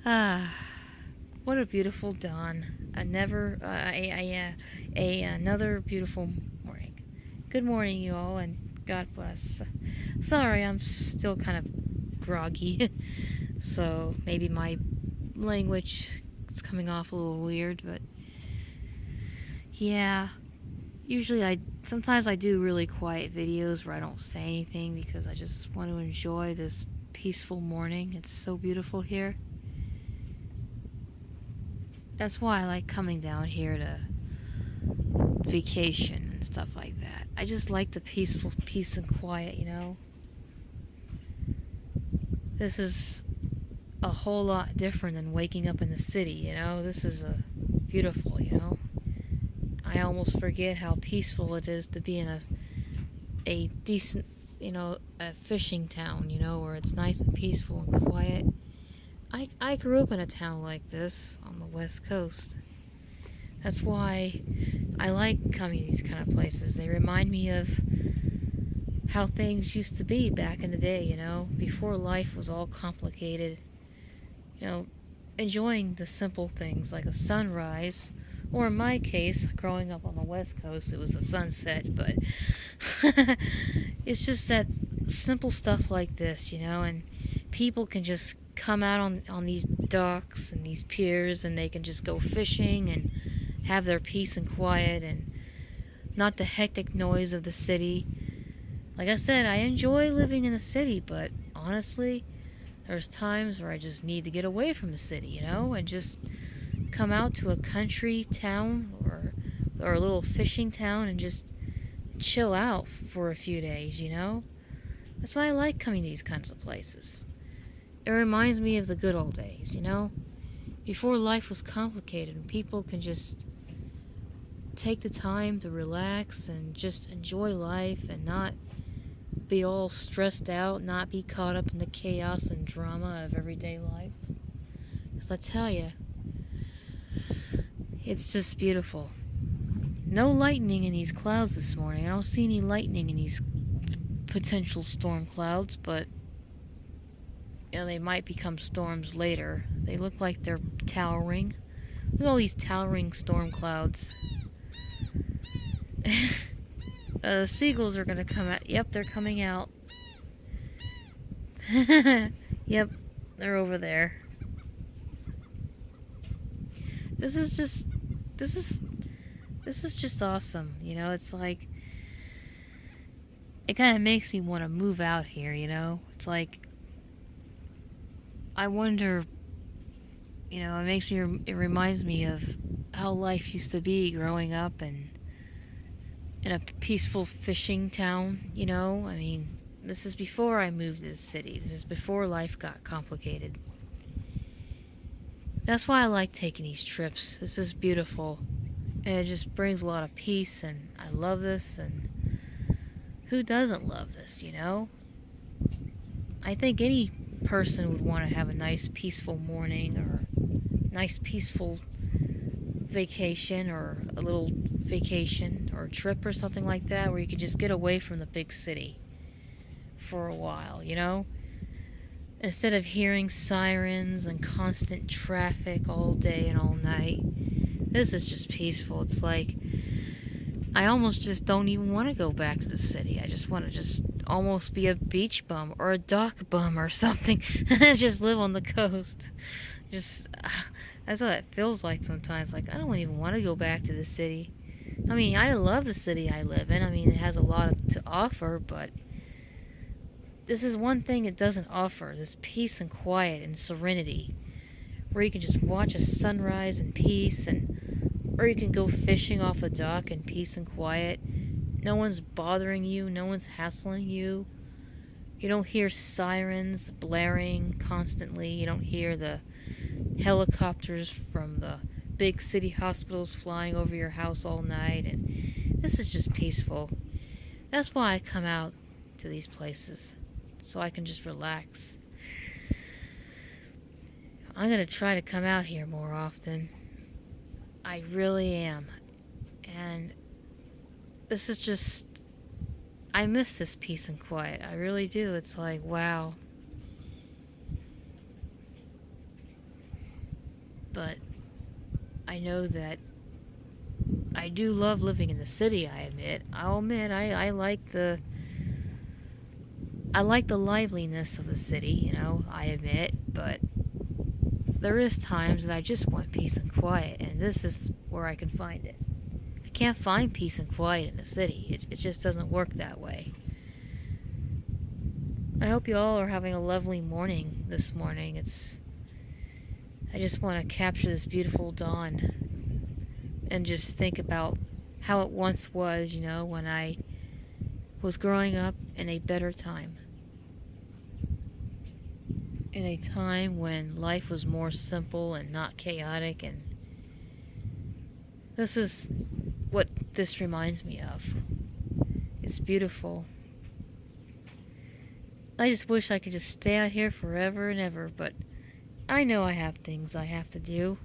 Ah, what a beautiful dawn. Another beautiful morning. Good morning, you all, and God bless. Sorry, I'm still kind of groggy, so maybe my language is coming off a little weird, but yeah. Sometimes I do really quiet videos where I don't say anything because I just want to enjoy this peaceful morning. It's so beautiful here. That's why I like coming down here to vacation and stuff like that. I just like the peaceful peace and quiet. This is a whole lot different than waking up in the city. This is beautiful. I almost forget how peaceful it is to be in a decent, a fishing town, where it's nice and peaceful and quiet. I grew up in a town like this on the West Coast. That's why I like coming to these kind of places. They remind me of how things used to be back in the day, before life was all complicated. You know, enjoying the simple things like a sunrise, or in my case, growing up on the West Coast, it was a sunset, but it's just that simple stuff like this, and people can just come out on these docks and these piers and they can just go fishing and have their peace and quiet and not the hectic noise of the city. Like I said, I enjoy living in the city, but honestly, there's times where I just need to get away from the city, and just come out to a country town or a little fishing town and just chill out for a few days. That's why I like coming to these kinds of places. It reminds me of the good old days, before life was complicated and people can just take the time to relax and just enjoy life and not be all stressed out, not be caught up in the chaos and drama of everyday life. Because I tell you, it's just beautiful. No lightning in these clouds this morning. I don't see any lightning in these potential storm clouds, but they might become storms later. They look like they're towering. Look at all these towering storm clouds. The seagulls are gonna come out. Yep, they're coming out. Yep, they're over there. This is just, this is just awesome. It's like, it kind of makes me want to move out here. It's like, I wonder, it reminds me of how life used to be growing up and in a peaceful fishing town. I mean, this is before I moved to the city. This is before life got complicated. That's why I like taking these trips. This is beautiful. And it just brings a lot of peace, and I love this, and who doesn't love this? I think any person would want to have a nice peaceful morning or nice peaceful vacation or a little vacation or trip or something like that where you could just get away from the big city for a while. Instead of hearing sirens and constant traffic all day and all night. This is just peaceful. It's like I almost just don't even want to go back to the city. I just want to just almost be a beach bum or a dock bum or something. Just live on the coast. Just that's what it feels like sometimes. Like I don't even want to go back to the city. I mean, I love the city I live in. I mean, it has a lot to offer, but this is one thing it doesn't offer. This peace and quiet and serenity where you can just watch a sunrise in peace or you can go fishing off the dock in peace and quiet. No one's bothering you, no one's hassling you. You don't hear sirens blaring constantly. You don't hear the helicopters from the big city hospitals flying over your house all night. And this is just peaceful. That's why I come out to these places, so I can just relax. I'm going to try to come out here more often. I really am. And this is just, I miss this peace and quiet. I really do. It's like, wow. but I know that I do love living in the city, I'll admit I like the liveliness of the city, I admit, but there is times that I just want peace and quiet, and this is where I can find it. I can't find peace and quiet in the city. It just doesn't work that way. I hope you all are having a lovely morning this morning. I just want to capture this beautiful dawn and just think about how it once was, when I was growing up in a better time. In a time when life was more simple and not chaotic, and this is what this reminds me of. It's beautiful. I just wish I could just stay out here forever and ever, but I know I have things I have to do.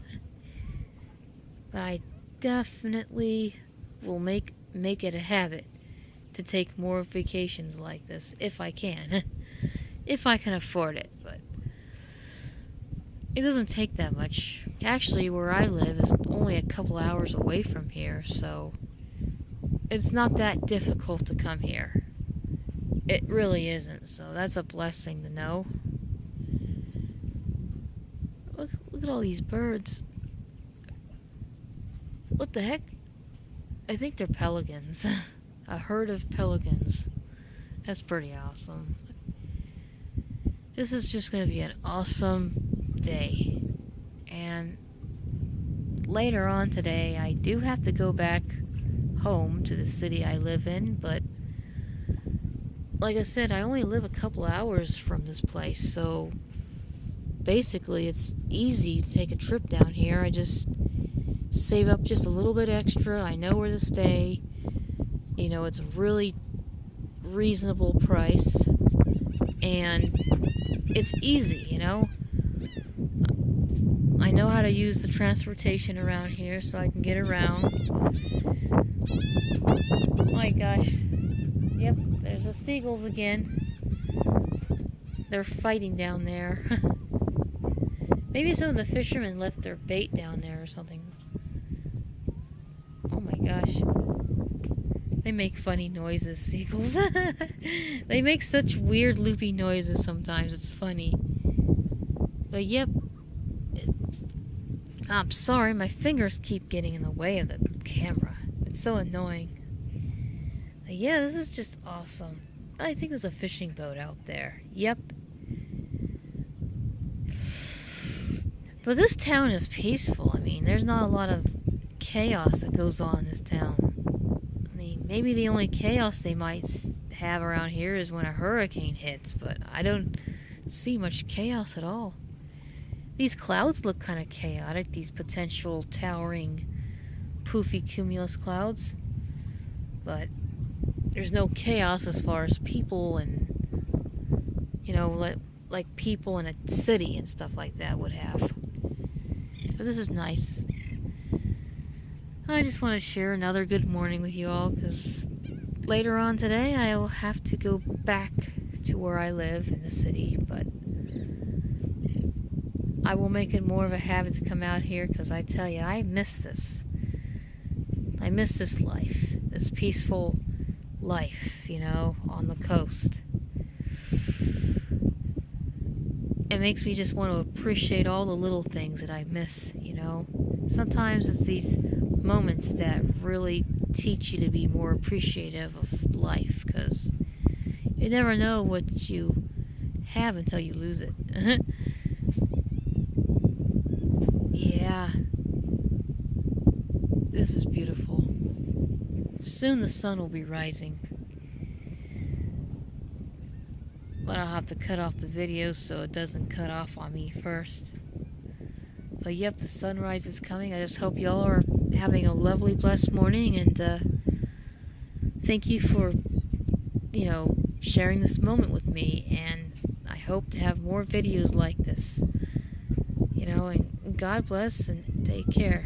But I definitely will make it a habit to take more vacations like this if I can. If I can afford it, but it doesn't take that much. Actually, where I live is only a couple hours away from here, so it's not that difficult to come here. It really isn't, so that's a blessing to know. Look at all these birds. What the heck? I think they're pelicans. A herd of pelicans. That's pretty awesome. This is just going to be an awesome day. And later on today, I do have to go back home to the city I live in, but like I said, I only live a couple hours from this place, so basically it's easy to take a trip down here. I just save up just a little bit extra. I know where to stay. It's a really reasonable price, and it's easy, I know how to use the transportation around here so I can get around. Oh my gosh. Yep, there's the seagulls again. They're fighting down there. Maybe some of the fishermen left their bait down there or something. Oh my gosh. They make funny noises, seagulls. They make such weird loopy noises sometimes, it's funny. But yep. I'm sorry, my fingers keep getting in the way of the camera. It's so annoying. But yeah, this is just awesome. I think there's a fishing boat out there. Yep. But this town is peaceful. I mean, there's not a lot of chaos that goes on in this town. I mean, maybe the only chaos they might have around here is when a hurricane hits, but I don't see much chaos at all. These clouds look kind of chaotic, these potential towering, poofy cumulus clouds. But there's no chaos as far as people and, like people in a city and stuff like that would have. But this is nice. I just want to share another good morning with you all, because later on today I will have to go back to where I live in the city, but I will make it more of a habit to come out here, because I tell you, I miss this. I miss this life, this peaceful life, on the coast. It makes me just want to appreciate all the little things that I miss, Sometimes it's these moments that really teach you to be more appreciative of life, because you never know what you have until you lose it. Yeah. This is beautiful. Soon the sun will be rising. But I'll have to cut off the video so it doesn't cut off on me first. But yep, the sunrise is coming. I just hope y'all are having a lovely, blessed morning, and thank you for, sharing this moment with me, and I hope to have more videos like this. And God bless and take care.